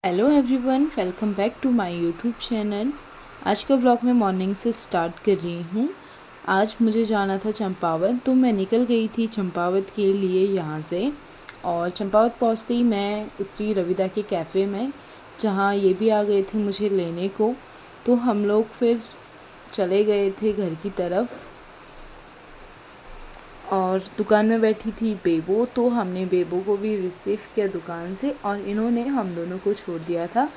Hello everyone, welcome back to my YouTube channel. आज का vlog मैं मॉर्निंग से स्टार्ट कर रही हूँ। आज मुझे जाना था चंपावत, तो मैं निकल गई थी चंपावत के लिए यहाँ से। और चंपावत पहुँचते ही मैं उतरी रविदा के कैफ़े में, जहाँ ये भी आ गए थे मुझे लेने को। तो हम लोग फिर चले गए थे घर की तरफ। और दुकान में बैठी थी बेबो, तो हमने बेबो को भी रिसीव किया दुकान से और इन्होंने हम दोनों को छोड़ दिया था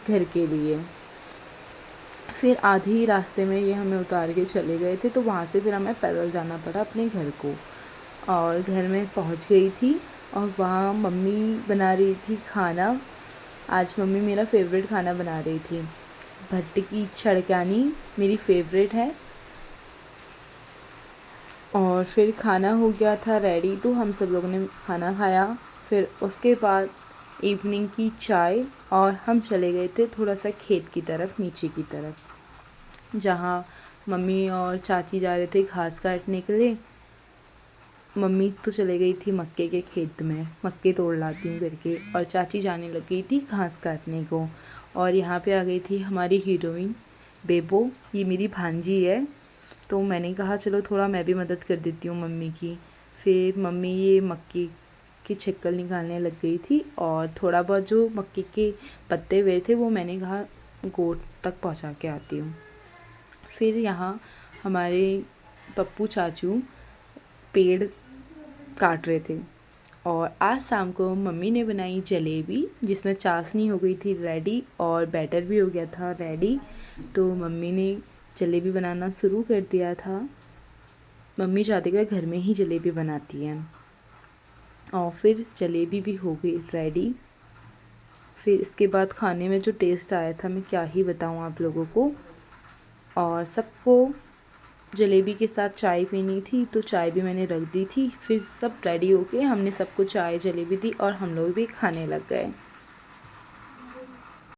घर के लिए। फिर आधे ही रास्ते में ये हमें उतार के चले गए थे, तो वहाँ से फिर हमें पैदल जाना पड़ा अपने घर को। और घर में पहुँच गई थी और वहाँ मम्मी बना रही थी खाना। आज मम्मी मेरा फेवरेट खाना बना रही थी। भट्ट की छड़कानी मेरी फेवरेट है। और फिर खाना हो गया था रेडी, तो हम सब लोगों ने खाना खाया। फिर उसके बाद इवनिंग की चाय, और हम चले गए थे थोड़ा सा खेत की तरफ, नीचे की तरफ, जहाँ मम्मी और चाची जा रहे थे घास काटने के लिए। मम्मी तो चले गई थी मक्के के खेत में, मक्के तोड़ लाती हूँ करके, और चाची जाने लग गई थी घास काटने को। और यहाँ पे आ गई थी हमारी हीरोइन बेबो, ये मेरी भांजी है। तो मैंने कहा चलो थोड़ा मैं भी मदद कर देती हूँ मम्मी की। फिर मम्मी ये मक्के की छिक्कल निकालने लग गई थी, और थोड़ा बहुत जो मक्के के पत्ते हुए थे वो मैंने कहा गोट तक पहुँचा के आती हूँ। फिर यहाँ हमारे पप्पू चाचू पेड़ काट रहे थे। और आज शाम को मम्मी ने बनाई जलेबी, जिसमें चाशनी हो गई थी रेडी और बैटर भी हो गया था रेडी। तो मम्मी ने जलेबी बनाना शुरू कर दिया था। मम्मी ज़्यादातर घर में ही जलेबी बनाती हैं। और फिर जलेबी भी हो गई रेडी। फिर इसके बाद खाने में जो टेस्ट आया था मैं क्या ही बताऊँ आप लोगों को। और सबको जलेबी के साथ चाय पीनी थी, तो चाय भी मैंने रख दी थी। फिर सब रेडी होके हमने सबको चाय जलेबी दी और हम लोग भी खाने लग गए।